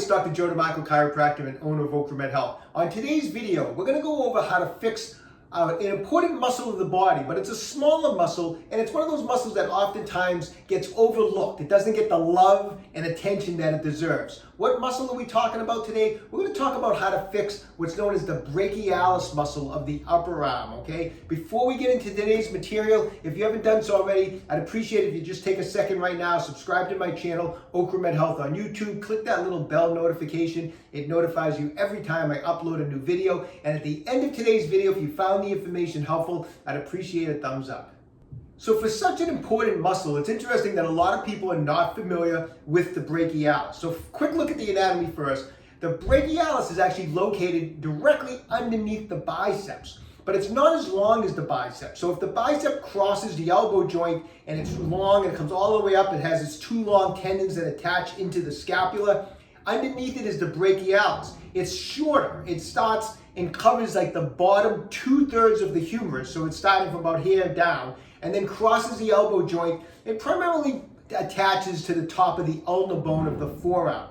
it's Dr. Joe DeMarco, chiropractor and owner of OcraMed Health. On today's video, we're going to go over how to fix an important muscle of the body, but it's a smaller muscle, and it's one of those muscles that oftentimes gets overlooked. It doesn't get the love and attention that it deserves. What muscle are we talking about today? We're going to talk about how to fix what's known as the brachialis muscle of the upper arm, okay? Before we get into today's material, if you haven't done so already, I'd appreciate it if you just take a second right now, subscribe to my channel, OcraMed Health on YouTube, click that little bell notification. It notifies you every time I upload a new video. And at the end of today's video, if you found the information helpful, I'd appreciate a thumbs up. So for such an important muscle, it's interesting that a lot of people are not familiar with the brachialis. So quick look at the anatomy first. The brachialis is actually located directly underneath the biceps, but it's not as long as the bicep. So if the bicep crosses the elbow joint and it's long and it comes all the way up, it has its two long tendons that attach into the scapula. Underneath it is the brachialis. It's shorter. It starts and covers like the bottom 2/3 of the humerus. So it's starting from about here down and then crosses the elbow joint. It primarily attaches to the top of the ulnar bone of the forearm.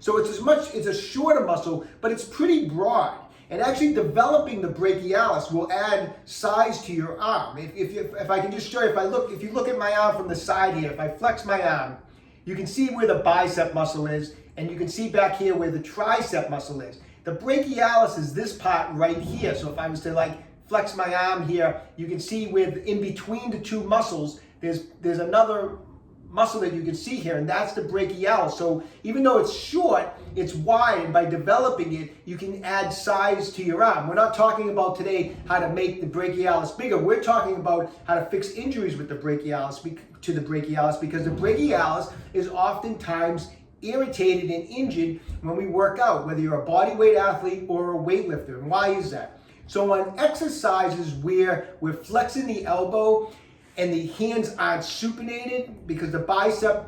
So it's a shorter muscle, but it's pretty broad. And actually developing the brachialis will add size to your arm. If I can just show you, if you look at my arm from the side here, if I flex my arm, you can see where the bicep muscle is, and you can see back here where the tricep muscle is. The brachialis is this part right here. So if I was to like flex my arm here, you can see with in between the two muscles, there's another muscle that you can see here, and that's the brachialis. So even though it's short, it's wide, and by developing it, you can add size to your arm. We're not talking about today how to make the brachialis bigger. We're talking about how to fix injuries with the brachialis, because the brachialis is oftentimes irritated and injured when we work out, whether you're a bodyweight athlete or a weightlifter. And why is that? So on exercises where we're flexing the elbow and the hands aren't supinated, because the bicep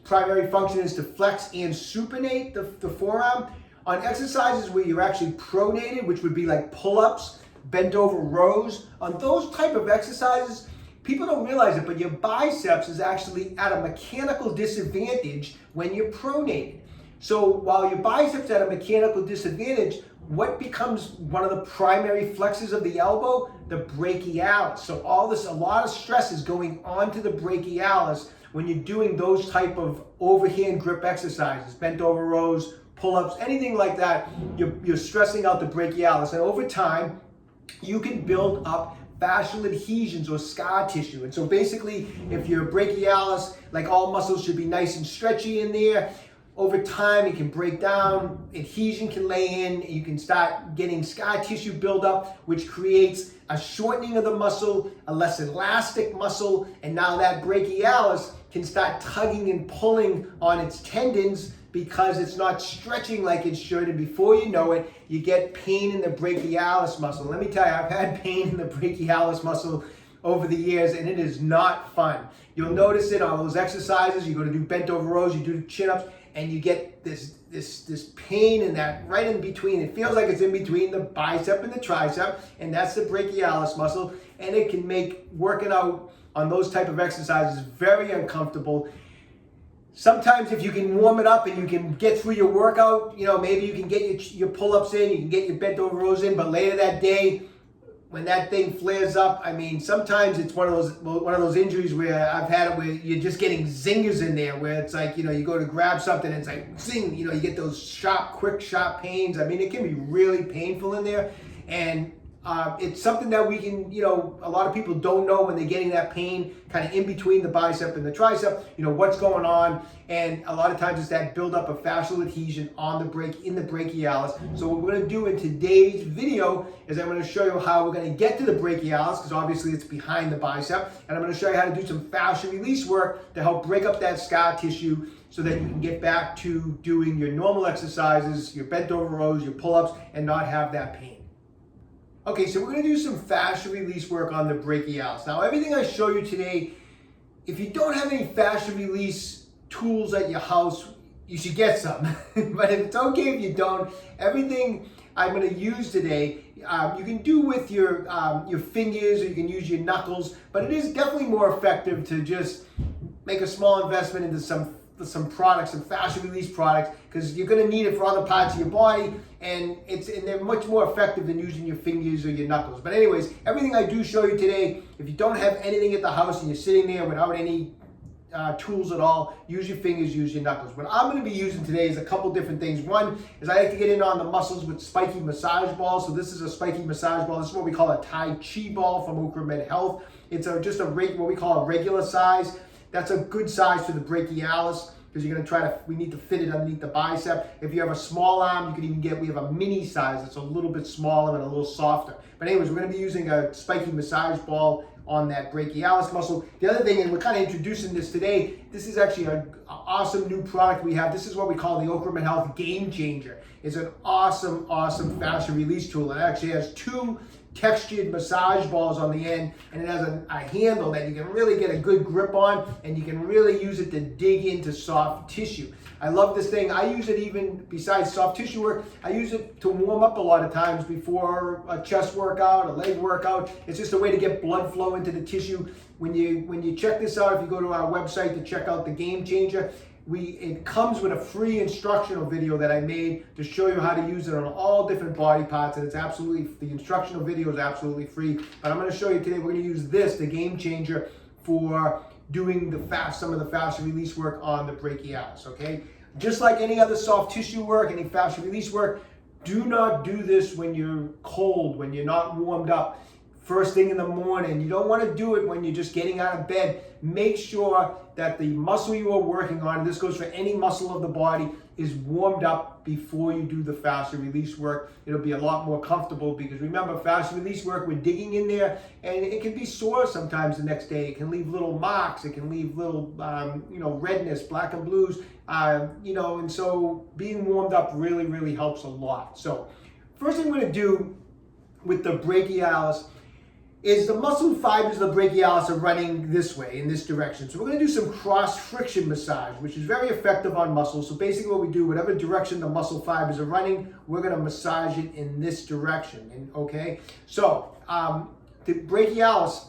primary function is to flex and supinate the forearm. On exercises where you're actually pronated, which would be like pull-ups, bent over rows, on those type of exercises, people don't realize it, but your biceps is actually at a mechanical disadvantage when you're pronated. So while your biceps at a mechanical disadvantage, what becomes one of the primary flexors of the elbow? The brachialis. So a lot of stress is going onto the brachialis when you're doing those type of overhand grip exercises, bent over rows, pull-ups, anything like that. You're stressing out the brachialis, and over time, you can build up fascial adhesions or scar tissue. And so basically, if your brachialis, like all muscles, should be nice and stretchy in there, over time it can break down, adhesion can lay in, you can start getting scar tissue buildup, which creates a shortening of the muscle, a less elastic muscle, and now that brachialis can start tugging and pulling on its tendons because it's not stretching like it should, and before you know it, you get pain in the brachialis muscle. Let me tell you, I've had pain in the brachialis muscle over the years, and it is not fun. You'll notice it on those exercises. You go to do bent over rows, you do chin-ups, and you get this pain in that right in between. It feels like it's in between the bicep and the tricep, and that's the brachialis muscle, and it can make working out on those type of exercises very uncomfortable. Sometimes if you can warm it up and you can get through your workout, maybe you can get your pull-ups in, you can get your bent over rows in, but later that day, when that thing flares up, sometimes it's one of those injuries where I've had it where you're just getting zingers in there, where it's like, you go to grab something and it's like zing, you get those quick, sharp pains. It can be really painful in there, and it's something that we can, a lot of people don't know when they're getting that pain kind of in between the bicep and the tricep, what's going on. And a lot of times it's that buildup of fascial adhesion in the brachialis. So what we're going to do in today's video is I'm going to show you how we're going to get to the brachialis, because obviously it's behind the bicep. And I'm going to show you how to do some fascia release work to help break up that scar tissue so that you can get back to doing your normal exercises, your bent over rows, your pull-ups, and not have that pain. Okay, so we're going to do some fascia release work on the brachialis. Now, everything I show you today, if you don't have any fascia release tools at your house, you should get some. But it's okay if you don't. Everything I'm going to use today, you can do with your fingers, or you can use your knuckles, but it is definitely more effective to just make a small investment into some some products, some fascia release products, because you're going to need it for other parts of your body, and they're much more effective than using your fingers or your knuckles. But anyways, everything I do show you today, if you don't have anything at the house and you're sitting there without any tools at all, use your fingers, use your knuckles. What I'm going to be using today is a couple different things. One is I like to get in on the muscles with spiky massage balls. So this is a spiky massage ball. This is what we call a Tai Chi ball from OcraMed Health. It's just what we call a regular size. That's a good size for the brachialis, because you're going to we need to fit it underneath the bicep. If you have a small arm, you can even we have a mini size that's a little bit smaller and a little softer. But anyways, we're going to be using a spiky massage ball on that brachialis muscle. The other thing, and we're kind of introducing this today, this is actually an awesome new product we have. This is what we call the OcraMed Health Game Changer. It's an awesome fascia release tool. It actually has two textured massage balls on the end, and it has a handle that you can really get a good grip on, and you can really use it to dig into soft tissue. I love this thing. I use it even besides soft tissue work. I use it to warm up a lot of times before a chest workout, a leg workout. It's just a way to get blood flow into the tissue. When you check this out, if you go to our website to check out the Game Changer, it comes with a free instructional video that I made to show you how to use it on all different body parts, and it's the instructional video is absolutely free. But I'm going to show you today, we're going to use the Game Changer, for doing some of the fascia release work on the brachialis, okay? Just like any other soft tissue work, any fascia release work, do not do this when you're cold, when you're not warmed up. First thing in the morning. You don't want to do it when you're just getting out of bed. Make sure that the muscle you are working on, and this goes for any muscle of the body, is warmed up before you do the fascia release work. It'll be a lot more comfortable, because remember, fascia release work, we're digging in there, and it can be sore sometimes the next day. It can leave little marks. It can leave little, redness, black and blues, and so being warmed up really, really helps a lot. So first thing we're going to do with the brachialis is the muscle fibers of the brachialis are running this way, in this direction. So we're going to do some cross friction massage, which is very effective on muscles. So basically what we do, whatever direction the muscle fibers are running, we're going to massage it in this direction. Okay? So the brachialis,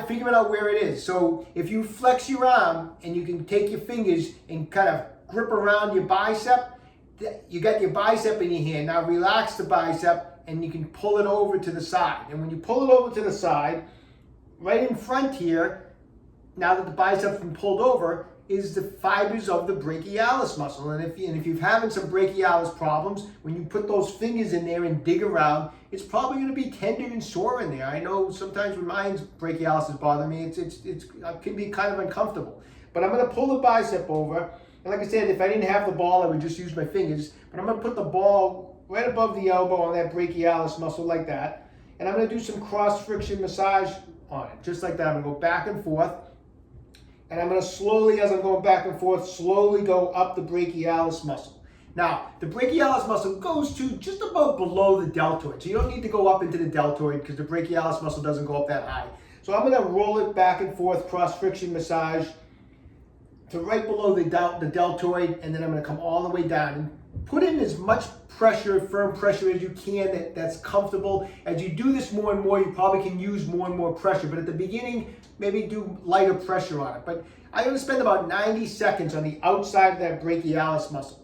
figuring out where it is. So if you flex your arm and you can take your fingers and kind of grip around your bicep, you got your bicep in your hand. Now relax the bicep, and you can pull it over to the side. And when you pull it over to the side, right in front here, now that the bicep's been pulled over, is the fibers of the brachialis muscle. And if you're having some brachialis problems, when you put those fingers in there and dig around, it's probably going to be tender and sore in there. I know sometimes when mine's brachialis is bothering me, it can be kind of uncomfortable. But I'm going to pull the bicep over. And like I said, if I didn't have the ball, I would just use my fingers. But I'm going to put the ball right above the elbow on that brachialis muscle like that. And I'm going to do some cross friction massage on it, just like that. I'm going to go back and forth. And I'm going to slowly, as I'm going back and forth, slowly go up the brachialis muscle. Now, the brachialis muscle goes to just about below the deltoid. So you don't need to go up into the deltoid, because the brachialis muscle doesn't go up that high. So I'm going to roll it back and forth, cross friction massage, to right below the deltoid, and then I'm going to come all the way down and put in as much pressure, firm pressure as you can that's comfortable. As you do this more and more, you probably can use more and more pressure. But at the beginning, maybe do lighter pressure on it. But I'm going to spend about 90 seconds on the outside of that brachialis muscle.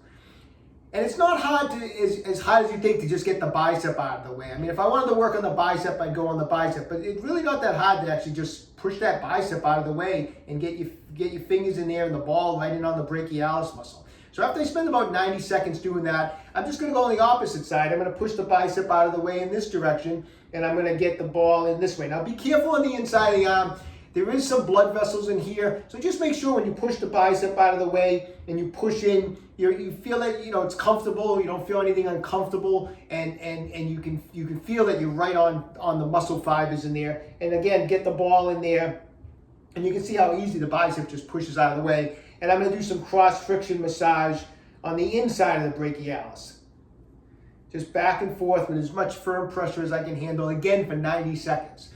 And it's not hard as hard as you think to just get the bicep out of the way. I mean, if I wanted to work on the bicep, I'd go on the bicep. But it's really not that hard to actually just push that bicep out of the way and get your fingers in there and the ball right in on the brachialis muscle. So after I spend about 90 seconds doing that, I'm just going to go on the opposite side. I'm going to push the bicep out of the way in this direction, and I'm going to get the ball in this way. Now be careful on the inside of the arm. There is some blood vessels in here, so just make sure when you push the bicep out of the way and you push in, you feel that it's comfortable. You don't feel anything uncomfortable, and you can feel that you're right on the muscle fibers in there. And again, get the ball in there, and you can see how easy the bicep just pushes out of the way. And I'm going to do some cross friction massage on the inside of the brachialis. Just back and forth with as much firm pressure as I can handle, again for 90 seconds.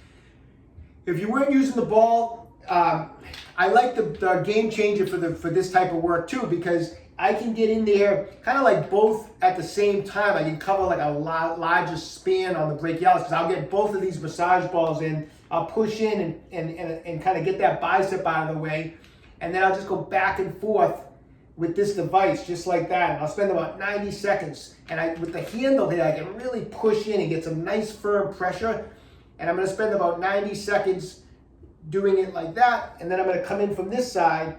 If you weren't using the ball, I like the Game Changer for this type of work too, because I can get in there kind of like both at the same time. I can cover like a larger span on the brachialis, because I'll get both of these massage balls in. I'll push in and kind of get that bicep out of the way. and then I'll just go back and forth with this device just like that, and I'll spend about 90 seconds. And with the handle here, I can really push in and get some nice firm pressure, and I'm going to spend about 90 seconds doing it like that, and then I'm going to come in from this side,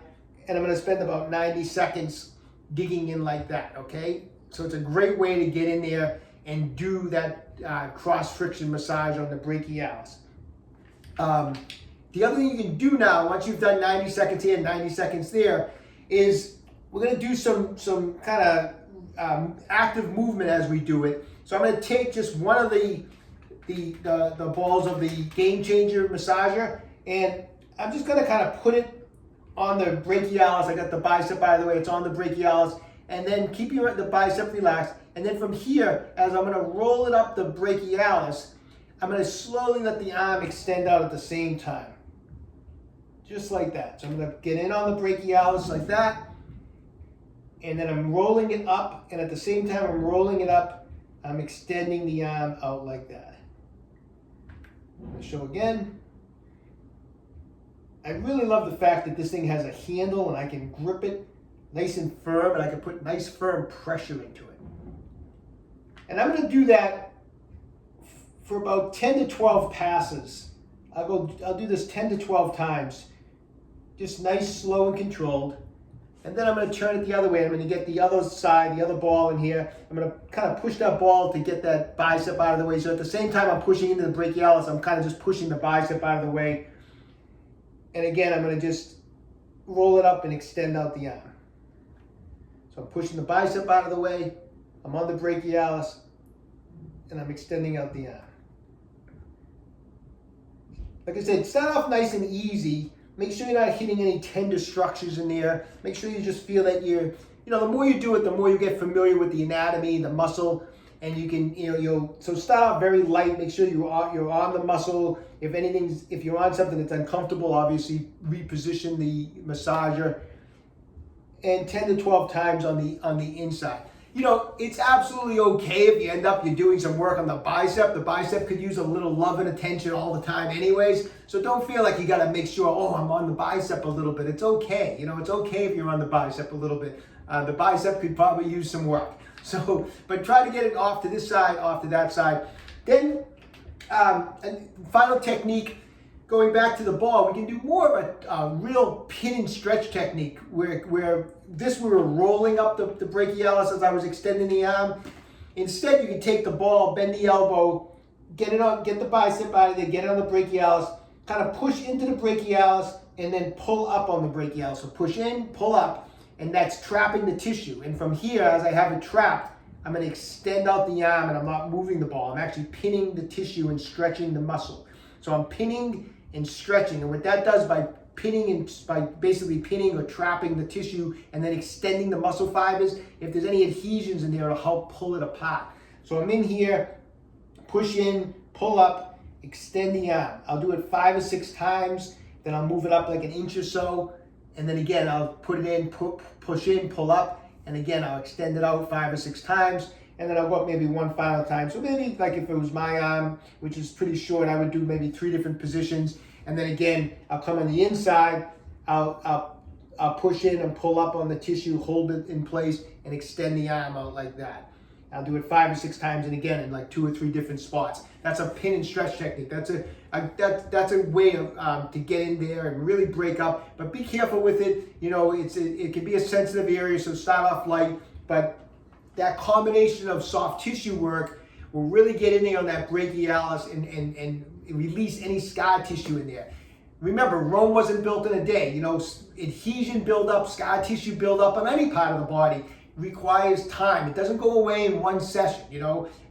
and I'm going to spend about 90 seconds digging in like that, okay? So it's a great way to get in there and do that cross-friction massage on the brachialis. The other thing you can do now, once you've done 90 seconds here and 90 seconds there, is we're going to do some kind of active movement as we do it. So I'm going to take just one of the balls of the Game Changer massager, and I'm just going to kind of put it on the brachialis. I got the bicep, by the way, it's on the brachialis, and then keep the bicep relaxed. And then from here, as I'm going to roll it up the brachialis, I'm going to slowly let the arm extend out at the same time. Just like that. So I'm going to get in on the brachialis like that, and then I'm rolling it up, and at the same time I'm rolling it up, I'm extending the arm out like that. I'm going to show again. I really love the fact that this thing has a handle and I can grip it nice and firm, and I can put nice firm pressure into it. And I'm going to do that for about 10 to 12 passes. I'll do this 10 to 12 times. Just nice, slow, and controlled. And then I'm going to turn it the other way. I'm going to get the other side, the other ball in here. I'm going to kind of push that ball to get that bicep out of the way. So at the same time I'm pushing into the brachialis, I'm kind of just pushing the bicep out of the way. And again, I'm going to just roll it up and extend out the arm. So I'm pushing the bicep out of the way, I'm on the brachialis, and I'm extending out the arm. Like I said, start off nice and easy. Make sure you're not hitting any tender structures in there. Make sure you just feel that the more you do it, the more you get familiar with the anatomy, the muscle, and you can, so start off very light. Make sure you're on the muscle. If you're on something that's uncomfortable, obviously reposition the massager. And 10 to 12 times on the inside. It's absolutely okay if you're doing some work on the bicep. The bicep could use a little love and attention all the time anyways. So don't feel like you got to make sure, I'm on the bicep a little bit. It's okay. It's okay if you're on the bicep a little bit. The bicep could probably use some work. So, but try to get it off to this side, off to that side. Then, and final technique, going back to the ball, we can do more of a real pin and stretch technique where we were rolling up the brachialis as I was extending the arm. Instead, you can take the ball, bend the elbow, get the bicep out of there, get it on the brachialis, kind of push into the brachialis, and then pull up on the brachialis. So push in, pull up, and that's trapping the tissue. And from here, as I have it trapped, I'm going to extend out the arm, and I'm not moving the ball. I'm actually pinning the tissue and stretching the muscle. So I'm pinning and stretching, and what that does by basically pinning or trapping the tissue and then extending the muscle fibers, if there's any adhesions in there, it'll help pull it apart. So I'm in here, push in, pull up, extend the arm. I'll do it 5 or 6 times, then I'll move it up like an inch or so, and then again I'll put it in, push in, pull up, and again I'll extend it out 5 or 6 times, and then I'll go up maybe one final time. So maybe like if it was my arm, which is pretty short, I would do maybe 3 different positions. And then again, I'll come on the inside, I'll push in and pull up on the tissue, hold it in place, and extend the arm out like that. I'll do it 5 or 6 times, and again in like 2 or 3 different spots. That's a pin and stretch technique. That's a way of to get in there and really break up. But be careful with it. It can be a sensitive area, so start off light. But that combination of soft tissue work will really get in there on that brachialis and release any scar tissue in there. Remember, Rome wasn't built in a day. Adhesion buildup, scar tissue buildup on any part of the body requires time. It doesn't go away in one session,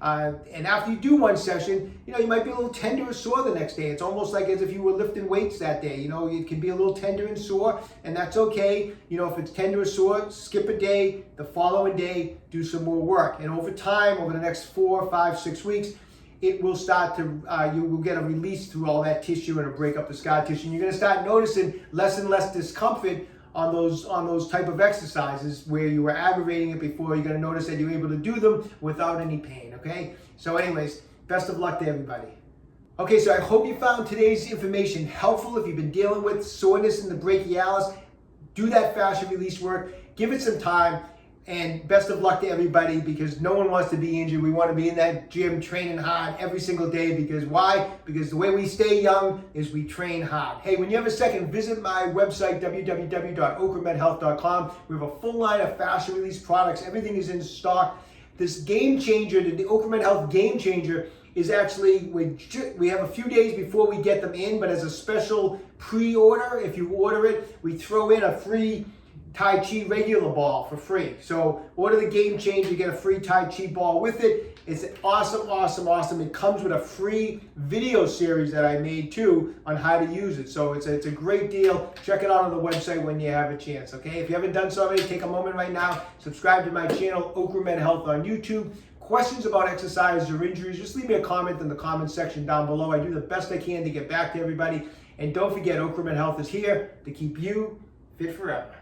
and after you do one session, you might be a little tender or sore the next day. It's almost like as if you were lifting weights that day. It can be a little tender and sore, and that's okay. If it's tender or sore, skip a day, the following day, do some more work. And over time, over the next 4, 5, 6 weeks, it will start to, you will get a release through all that tissue and it'll break up the scar tissue. And you're gonna start noticing less and less discomfort on those type of exercises where you were aggravating it before. You're gonna notice that you're able to do them without any pain, okay? So anyways, best of luck to everybody. Okay, so I hope you found today's information helpful. If you've been dealing with soreness in the brachialis, do that fascia release work, give it some time, and best of luck to everybody, because no one wants to be injured. We want to be in that gym training hard every single day. Because why? Because the way we stay young is we train hard. Hey, when you have a second, visit my website, www.OcraMedHealth.com. We have a full line of fascia release products. Everything is in stock. This game changer, the OcraMed Health game changer, is actually, we have a few days before we get them in, but as a special pre-order, if you order it, we throw in a free Tai Chi regular ball for free. So order the game changer, you get a free Tai Chi ball with it. It's awesome, awesome, awesome. It comes with a free video series that I made too on how to use it. So it's a great deal. Check it out on the website when you have a chance, okay? If you haven't done so already, take a moment right now, subscribe to my channel, OcraMed Health on YouTube. Questions about exercise or injuries, just leave me a comment in the comment section down below. I do the best I can to get back to everybody. And don't forget, OcraMed Health is here to keep you fit forever.